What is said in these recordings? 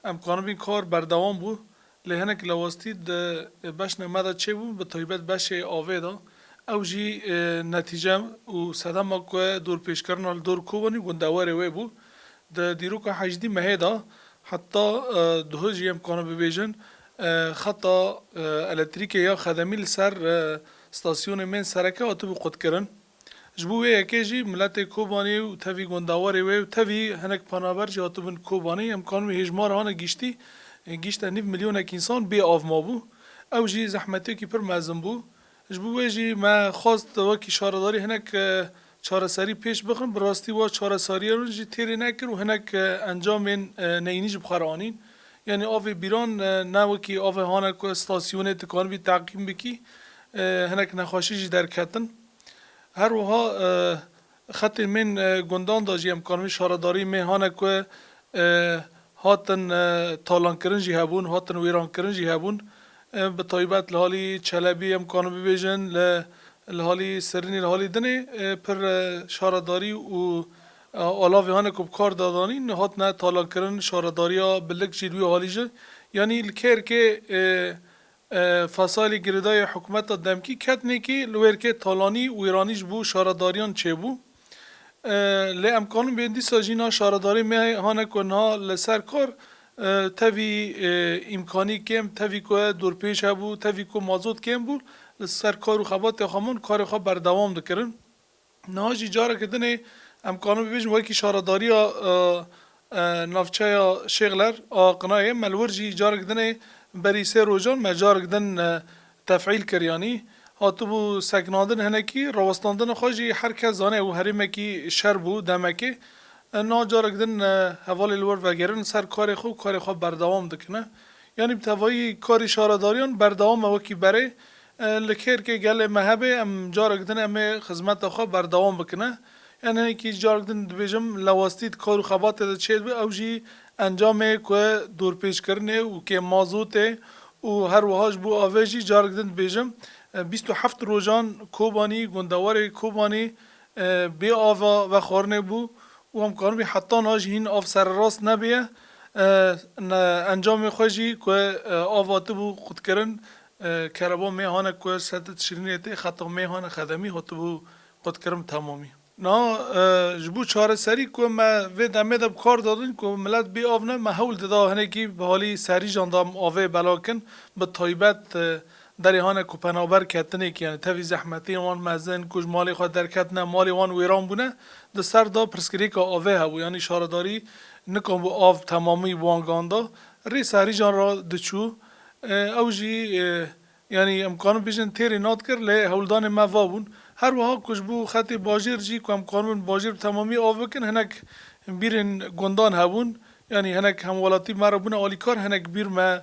ام کانبین کار بردوام بو لهنک لواستی ده باش نماده چه بو به طیبت باش آوه دا او جی نتیجه و صدام که دور پیش کردن دور کوبانی گندواره وی بو ده دیروک حجدی مهدا حتی ده جی امکانه ببیجن خطا الکتریکی یا خدمی لسر ستاسیون من سرکه آتو بو قد کرن جبوه یکی جی ملت کوبانی و تاوی گندواره وی و تاوی هنک پانابر جی آتو بن کوبانی امکانه به هجمار هانه گیشتی گیشت 9 میلیون انسان بی آف ما بو او جی زحمتی که پر مزم بو جبوه جی ما خواست وکی شارداری هنک چاره سری پیش بخن براستی و چاره سری رو جی تیری نکر و هنک انجام نینی جب خرانین یعنی آف بیران نه وکی آف هانک استاسیون تکان بی تعقیم بکی هنک نخواشی جی در کتن هر وها خط من گندان دا جی امکانوی شارداری می هانک هاتن تالان کرن جی هبون هاتن ویران کرن جی هبون به طیبت لحالی چلبی امکانو ببیجن لحالی سرینی لحالی دنه پر شارداری و آلاوی هانه کب کار دادانی نهات نه تالان کرن شارداری ها بلک جیروی حالی جه یعنی لکر که فصالی گردای حکومت دمکی کتنه که لویر که تالانی و ایرانیش بو شارداریان چه بو لی امکانو بیندی ساجینا شارداری می هانه کنها لسر کار تاوی امکانی کم تاوی که دور پیش هبو تاوی که مازود کم بو لسر کار و خبات خامون کار خواه بردوام دکرن نهاجی جاره کدنه امکانو ببیجم وکی شارداری نافچه شغلر آقنای ملورجی جاره کدنه بری سه روزان مجاره کدن تفعیل کریانی هاتو بو سکناندن هنکی روستاندن خواهی هر کس زانه و هریمکی شر بو دمکی نا جاره کدن حوالی الور وگرن سر کار خواه بردوام دکنه یعنی بتوایی کاری شارداریان بردوام وکی بره لکر که گل مهبه ام جاره کدن ام خدمت خواه بردوام بکنه یعنی که جاره کدن بیجم لواستی کار و خبات ده چید به او جی انجامه که دور پیش کرنه و که مازوته و هر وهاش بو آویجی جاره کدن بیجم 27 روزان کوبانی گندوار کوبانی بی آوا و خورنه بو و امکان بی حتی ناج هین آف سر راست نبیه انجام خوشی که آوات بو خود کرن کربا میهانه که ست شرینیتی خطا میهانه خدمی هاتو بو خود کرم تمامی نا جبو چاره سری که ما وید امید کار دادن که ملت بی آف نه محول داده هنه که به حالی سری جاندام آوه بلاکن به طایبت در هانه که پنابر کتنه که یعنی تاوی زحمتی وان مزن کج مالی خود در کتنه مالی وان ویران بونه ده سر دا پرسکری که آوه هبو یعنی شارداری نکن بو آف تمامی وانگاندا ری سری جان را دچو او جی یعنی امکانو بیشن تیری ناد کر لی هولدان ما وابون هر وها کش بو خط باجر جی که امکانو باجر تمامی آف بکن هنک بیرن گندان هبون یعنی هنک همولاتی مرا بونه آلیکار هنک بیر ما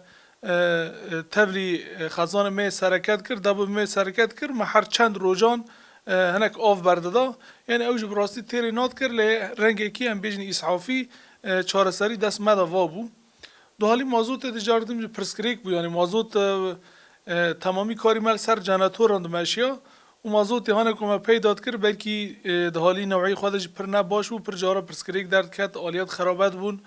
تبلی خزان می سرکت کرد دبو می سرکت کرد ما هر چند روزان هنک آف برده یعنی اوج براستی تیری ناد کرد لی رنگ اکی هم بیشن اسعافی چاره سری دست مدا وابو دو حالی مازوت تجارتیم پرسکریک بو یعنی مازوت تمامی کاری مال سر جنراتور اند ماشیا و مازوت هانه که ما پیداد کرد بلکی دو حالی نوعی خودش پر نباش و پر جارا پرسکریک درد کرد آلیات خرابت بون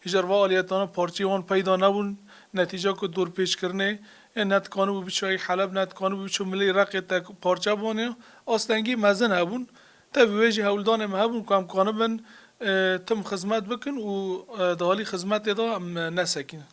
هجروا آلیاتان پارچی وان پیدا نبون نتیجه که دور پیش کرنه نت کانو بچای حلب نت کانو بچو ملی رقی تا پارچه بونه آستنگی مزن هبون تا ویجی هولدان مهبون که هم کانو بن تم خدمت بکن و دهالی خدمت دا هم نسکین